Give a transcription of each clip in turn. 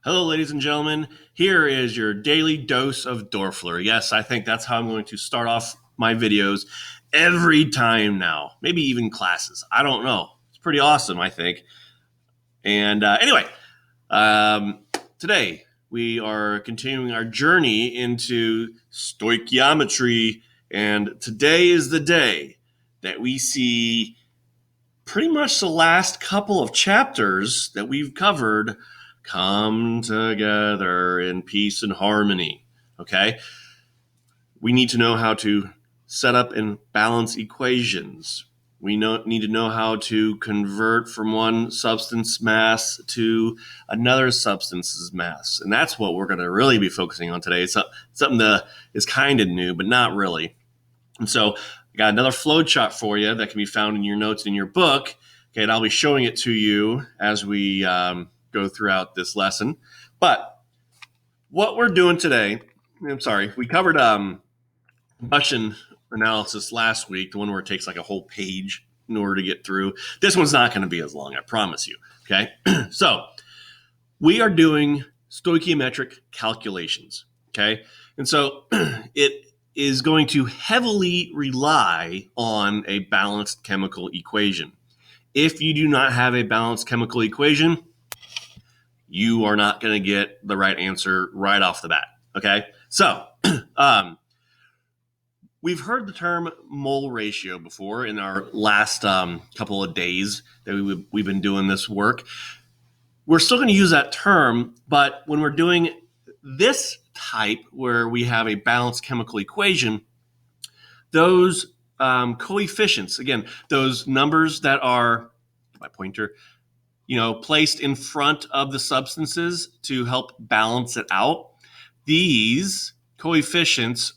Hello, ladies and gentlemen. Here is your daily dose of Dorfler. Yes, I think that's how I'm going to start off my videos every time now. Maybe even classes. I don't know. It's pretty awesome, I think. And anyway, today we are continuing our journey into stoichiometry. And today is the day that we see pretty much the last couple of chapters that we've covered come together in peace and harmony. Okay? We need to know how to set up and balance equations. We need to know how to convert from one substance mass to another substance's mass. And that's what we're going to really be focusing on today. It's something that is kind of new, but not really. And so I got another flow chart for you that can be found in your notes in your book. Okay, and I'll be showing it to you as we go throughout this lesson. But what we're doing today, we covered combustion analysis last week, the one where it takes like a whole page in order to get through. This one's not going to be as long, I promise you. Okay, so we are doing stoichiometric calculations. Okay, and so it is going to heavily rely on a balanced chemical equation. If you do not have a balanced chemical equation, you are not going to get the right answer right off the bat. Okay, so we've heard the term mole ratio before in our last couple of days that we've been doing this work. We're still going to use that term, but when we're doing this type where we have a balanced chemical equation, those coefficients, again, those numbers that are, my pointer, placed in front of the substances to help balance it out, these coefficients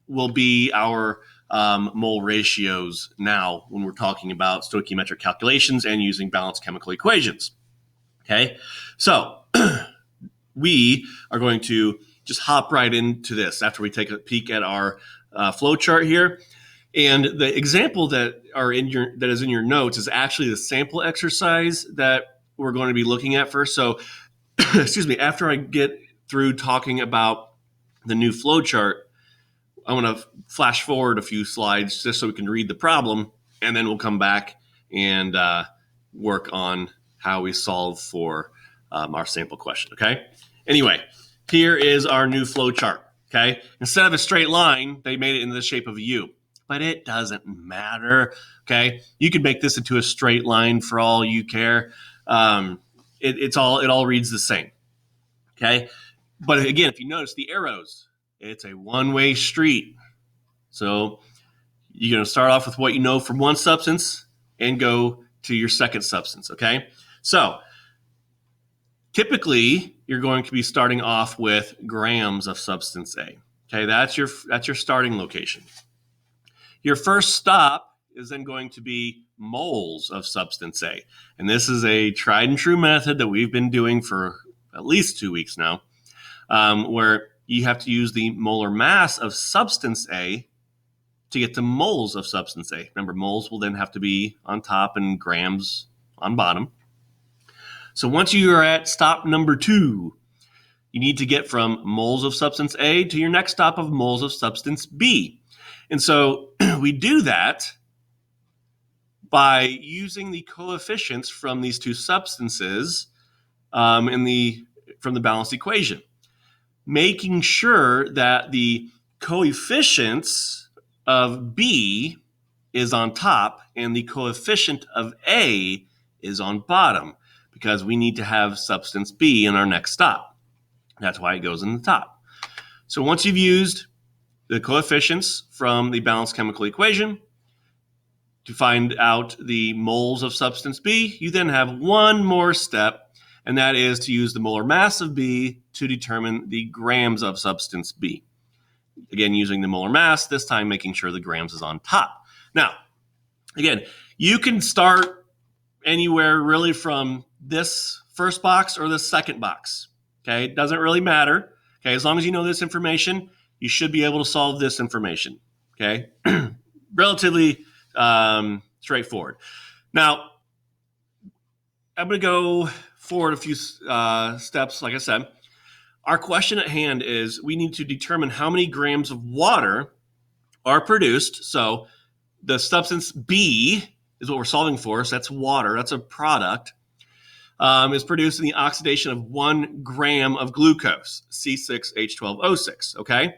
will be our mole ratios now when we're talking about stoichiometric calculations and using balanced chemical equations. Okay, so we are going to just hop right into this after we take a peek at our flow chart here. And the example that is in your notes is actually the sample exercise that we're going to be looking at first. So, excuse me, after I get through talking about the new flow chart, I'm going to flash forward a few slides just so we can read the problem, and then we'll come back and work on how we solve for our sample question, okay? Anyway, here is our new flow chart, okay? Instead of a straight line, they made it in the shape of a U, but it doesn't matter, okay? You could make this into a straight line for all you care. It all reads the same, okay? But again, if you notice the arrows, it's a one-way street. So you're going to start off with what you know from one substance and go to your second substance, okay? So typically, you're going to be starting off with grams of substance A. Okay, that's your starting location. Your first stop is then going to be moles of substance A. And this is a tried and true method that we've been doing for at least 2 weeks now, where you have to use the molar mass of substance A to get to moles of substance A. Remember, moles will then have to be on top and grams on bottom. So once you are at stop number 2, you need to get from moles of substance A to your next stop of moles of substance B. And so we do that by using the coefficients from these two substances from the balanced equation, making sure that the coefficients of B is on top and the coefficient of A is on bottom, because we need to have substance B in our next stop. That's why it goes in the top. So once you've used the coefficients from the balanced chemical equation to find out the moles of substance B, you then have one more step, and that is to use the molar mass of B to determine the grams of substance B. Again, using the molar mass, this time making sure the grams is on top. Now, again, you can start anywhere really from this first box or the second box. Okay, it doesn't really matter. Okay, as long as you know this information, you should be able to solve this information. Okay, relatively straightforward. Now, I'm going to go forward a few steps, like I said, our question at hand is we need to determine how many grams of water are produced. So the substance B is what we're solving for. So that's water. That's a product. Is produced in the oxidation of 1 gram of glucose, C6H12O6. Okay?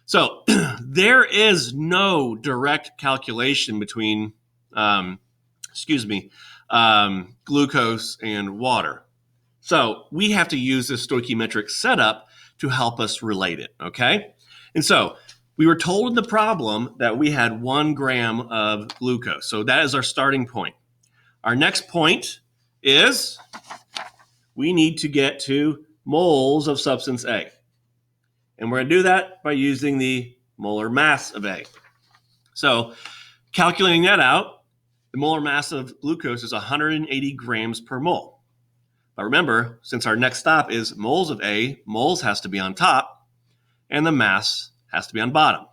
So there is no direct calculation between, glucose and water. So we have to use this stoichiometric setup to help us relate it, okay? And so we were told in the problem that we had 1 gram of glucose. So that is our starting point. Our next point is we need to get to moles of substance A. And we're going to do that by using the molar mass of A. So calculating that out, the molar mass of glucose is 180 grams per mole. But remember, since our next stop is moles of A, moles has to be on top, and the mass has to be on bottom.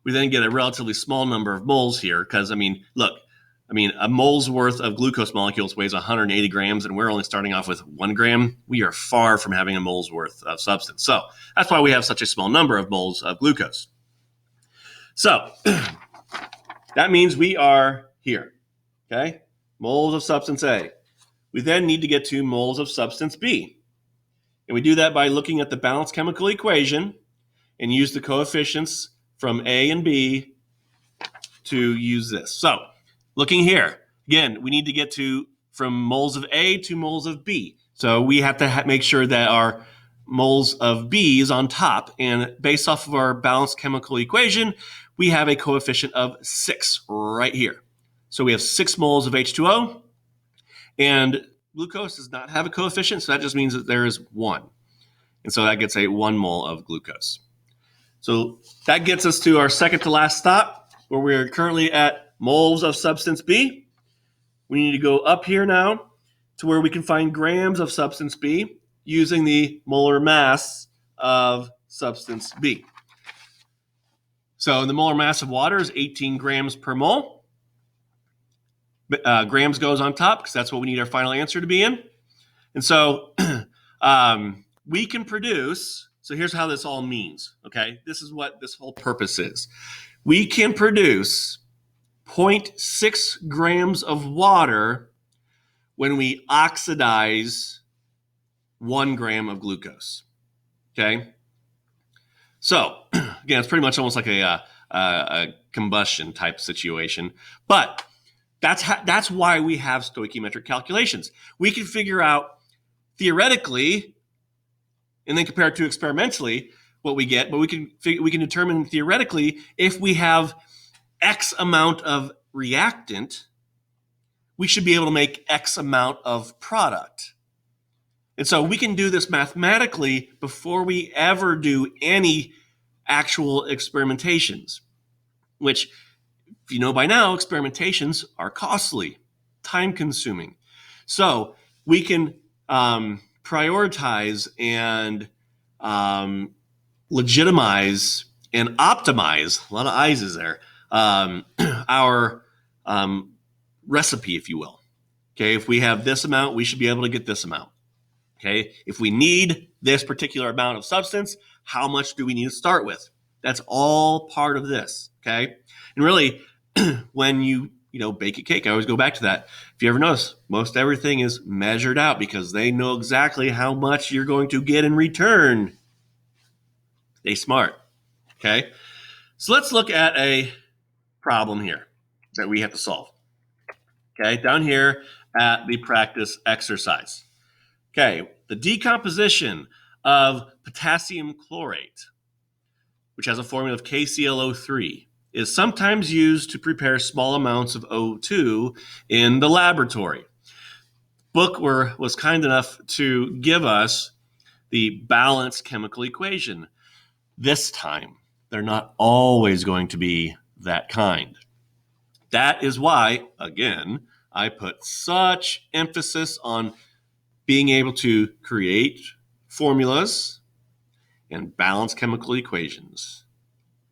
We then get a relatively small number of moles here because, a mole's worth of glucose molecules weighs 180 grams, and we're only starting off with 1 gram. We are far from having a mole's worth of substance. So that's why we have such a small number of moles of glucose. So that means we are here, okay? Moles of substance A. We then need to get to moles of substance B. And we do that by looking at the balanced chemical equation and use the coefficients from A and B to use this. So looking here, again, we need to get from moles of A to moles of B. So we have to make sure that our moles of B is on top. And based off of our balanced chemical equation, we have a coefficient of 6 right here. So we have 6 moles of H2O. And glucose does not have a coefficient, so that just means that there is 1. And so that gets a 1 mole of glucose. So that gets us to our second to last stop, where we're currently at moles of substance B. We need to go up here now to where we can find grams of substance B using the molar mass of substance B. So the molar mass of water is 18 grams per mole. Grams goes on top because that's what we need our final answer to be in. And so we can produce, so here's how this all means, okay? This is what this whole purpose is. We can produce 0.6 grams of water when we oxidize 1 gram of glucose, okay? So again, it's pretty much almost like a combustion type situation, but that's why we have stoichiometric calculations. We can figure out theoretically and then compare it to experimentally what we get, but we can determine theoretically if we have X amount of reactant, we should be able to make X amount of product. And so we can do this mathematically before we ever do any actual experimentations, which, if you know by now, experimentations are costly, time-consuming. So we can prioritize and legitimize and optimize, a lot of I's is there, our recipe, if you will. Okay, if we have this amount, we should be able to get this amount. Okay, if we need this particular amount of substance, how much do we need to start with? That's all part of this. Okay, and really, when you bake a cake, I always go back to that. If you ever notice, most everything is measured out because they know exactly how much you're going to get in return. Stay smart. Okay, so let's look at a problem here that we have to solve. Okay, down here at the practice exercise. Okay, the decomposition of potassium chlorate, which has a formula of KClO3, is sometimes used to prepare small amounts of O2 in the laboratory. Book was kind enough to give us the balanced chemical equation. This time, they're not always going to be that kind. That is why, again, I put such emphasis on being able to create formulas and balance chemical equations.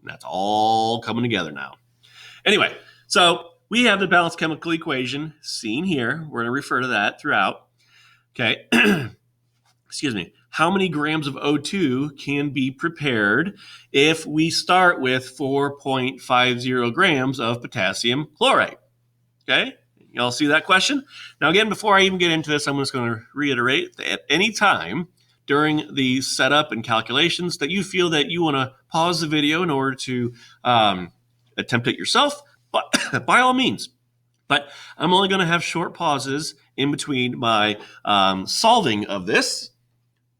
And that's all coming together now. Anyway, so we have the balanced chemical equation seen here. We're going to refer to that throughout. Okay. Excuse me. How many grams of O2 can be prepared if we start with 4.50 grams of potassium chlorate? Okay. Y'all see that question? Now, again, before I even get into this, I'm just going to reiterate that at any time during the setup and calculations that you feel that you want to pause the video in order to attempt it yourself, but by all means. But I'm only going to have short pauses in between my solving of this.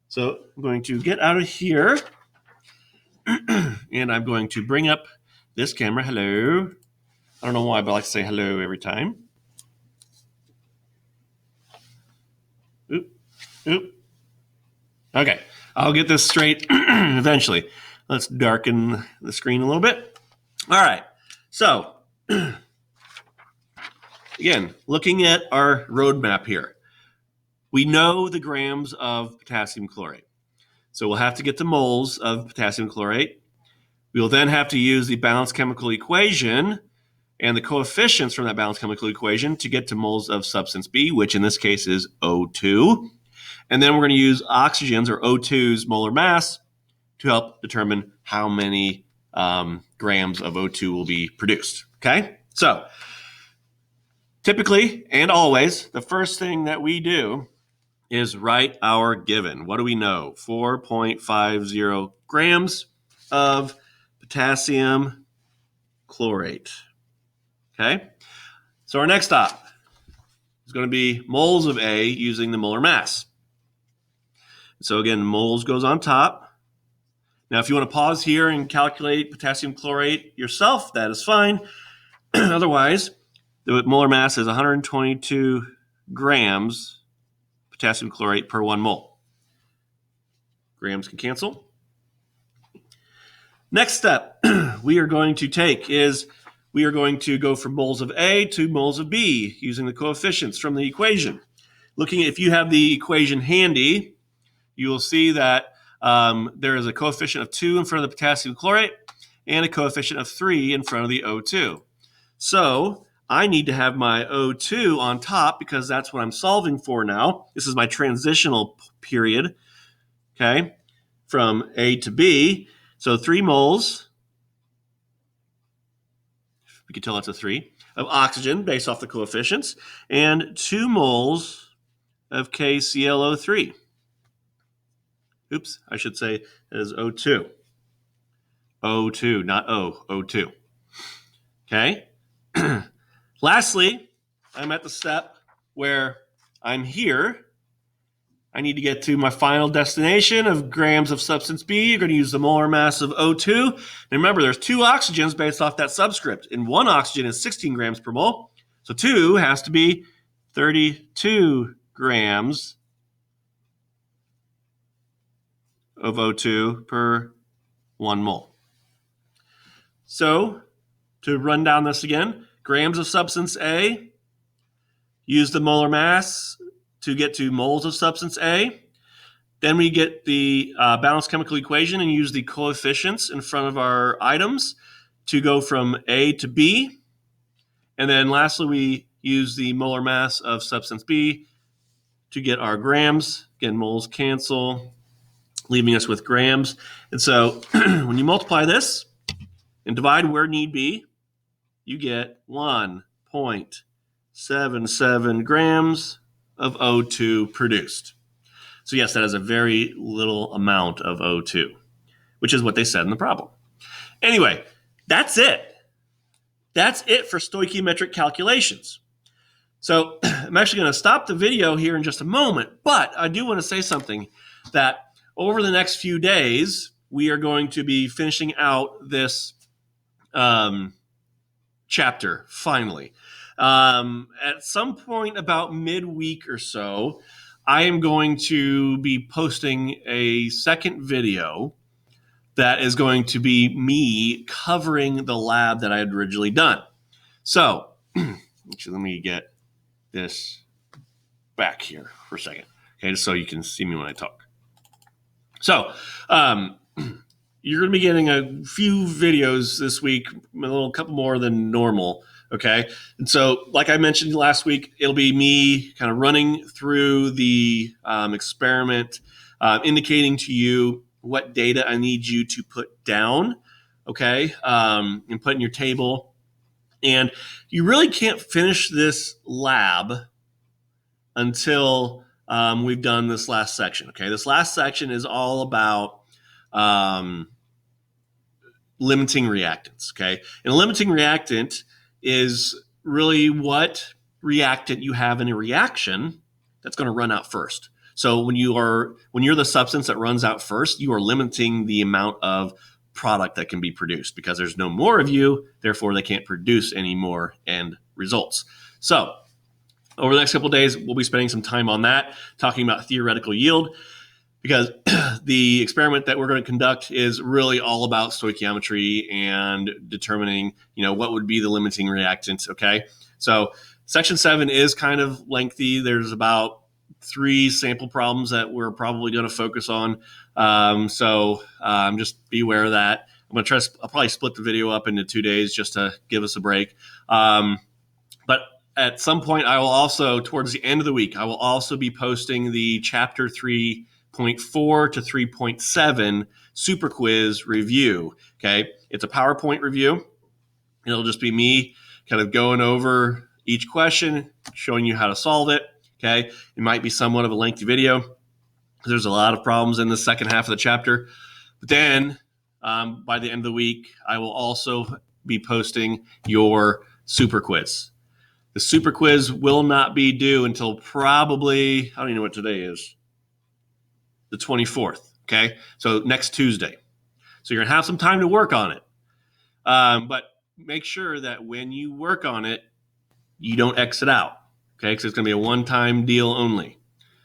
So I'm going to get out of here and I'm going to bring up this camera. Hello. I don't know why, but I like to say hello every time. Oop, oop. Okay, I'll get this straight eventually. Let's darken the screen a little bit. All right, so again, looking at our roadmap here, we know the grams of potassium chlorate. So we'll have to get the moles of potassium chlorate. We will then have to use the balanced chemical equation and the coefficients from that balanced chemical equation to get to moles of substance B, which in this case is O2. And then we're going to use oxygen's or O2's molar mass to help determine how many grams of O2 will be produced. Okay? So typically and always, the first thing that we do is write our given. What do we know? 4.50 grams of potassium chlorate. Okay? So our next stop is going to be moles of A using the molar mass. So again, moles goes on top. Now, if you want to pause here and calculate potassium chlorate yourself, that is fine. Otherwise, the molar mass is 122 grams potassium chlorate per 1 mole. Grams can cancel. Next step we are going to take is we are going to go from moles of A to moles of B using the coefficients from the equation. Looking at, if you have the equation handy, you will see that there is a coefficient of 2 in front of the potassium chlorate and a coefficient of 3 in front of the O2. So I need to have my O2 on top because that's what I'm solving for now. This is my transitional period, okay, from A to B. So 3 moles, we can tell that's a 3, of oxygen based off the coefficients, and 2 moles of KClO3. Oops, I should say it is O2. O2, not O, O2. Okay? Lastly, I'm at the step where I'm here. I need to get to my final destination of grams of substance B. You're going to use the molar mass of O2. And remember, there's 2 oxygens based off that subscript. And 1 oxygen is 16 grams per mole. So 2 has to be 32 grams of O2 per 1 mole. So to run down this again, grams of substance A, use the molar mass to get to moles of substance A. Then we get the balanced chemical equation and use the coefficients in front of our items to go from A to B. And then lastly, we use the molar mass of substance B to get our grams. Again, moles cancel, leaving us with grams. And so when you multiply this and divide where need be, you get 1.77 grams of O2 produced. So yes, that is a very little amount of O2, which is what they said in the problem. Anyway, that's it. That's it for stoichiometric calculations. So I'm actually going to stop the video here in just a moment, but I do want to say something that over the next few days, we are going to be finishing out this chapter, finally. At some point about midweek or so, I am going to be posting a second video that is going to be me covering the lab that I had originally done. So, actually, let me get this back here for a second, okay, just so you can see me when I talk. So, you're going to be getting a few videos this week, a couple more than normal, Okay. And so, like I mentioned last week, it'll be me kind of running through the experiment, indicating to you what data I need you to put down, okay, and put in your table. And you really can't finish this lab until we've done this last section, okay? This last section is all about limiting reactants, okay? And a limiting reactant is really what reactant you have in a reaction that's going to run out first. So when you're the substance that runs out first, you are limiting the amount of product that can be produced because there's no more of you, therefore they can't produce any more end results. So over the next couple of days, we'll be spending some time on that, talking about theoretical yield, because the experiment that we're going to conduct is really all about stoichiometry and determining, what would be the limiting reactant, okay? So section 7 is kind of lengthy. There's about 3 sample problems that we're probably going to focus on. So just be aware of that. I'll probably split the video up into 2 days just to give us a break. But at some point, I will also, towards the end of the week, I will also be posting the chapter 3.4 to 3.7 super quiz review. Okay. It's a PowerPoint review. It'll just be me kind of going over each question, showing you how to solve it. Okay. It might be somewhat of a lengthy video because there's a lot of problems in the second half of the chapter. But then by the end of the week, I will also be posting your super quiz. The super quiz will not be due until probably, I don't even know what today is, the 24th, okay? So next Tuesday. So you're going to have some time to work on it. But make sure that when you work on it, you don't exit out, okay? Because it's going to be a one-time deal only.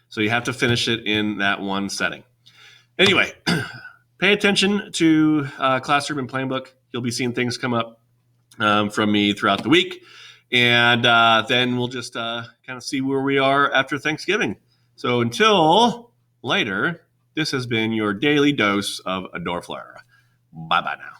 So you have to finish it in that one setting. Anyway, pay attention to Classroom and Planbook. You'll be seeing things come up from me throughout the week. And then we'll just kind of see where we are after Thanksgiving. So until later, this has been your daily dose of Adorflora. Bye-bye now.